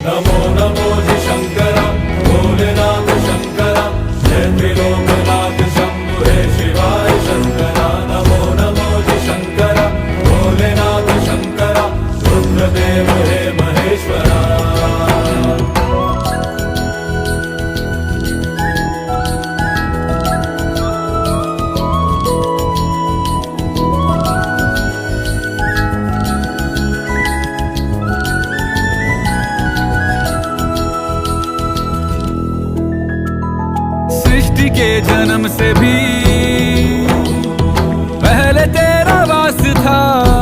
नमो नमो जी शंकरा भोलेनाथ शंकरा जय त्रिलोकनाथ शंभु हे शिवाय शंकरा। नमो नमो जी शंकरा भोलेनाथ शंकरा रुद्रदेव हे महेश्वरा। सृष्टि के जन्म से भी पहले तेरा वास था।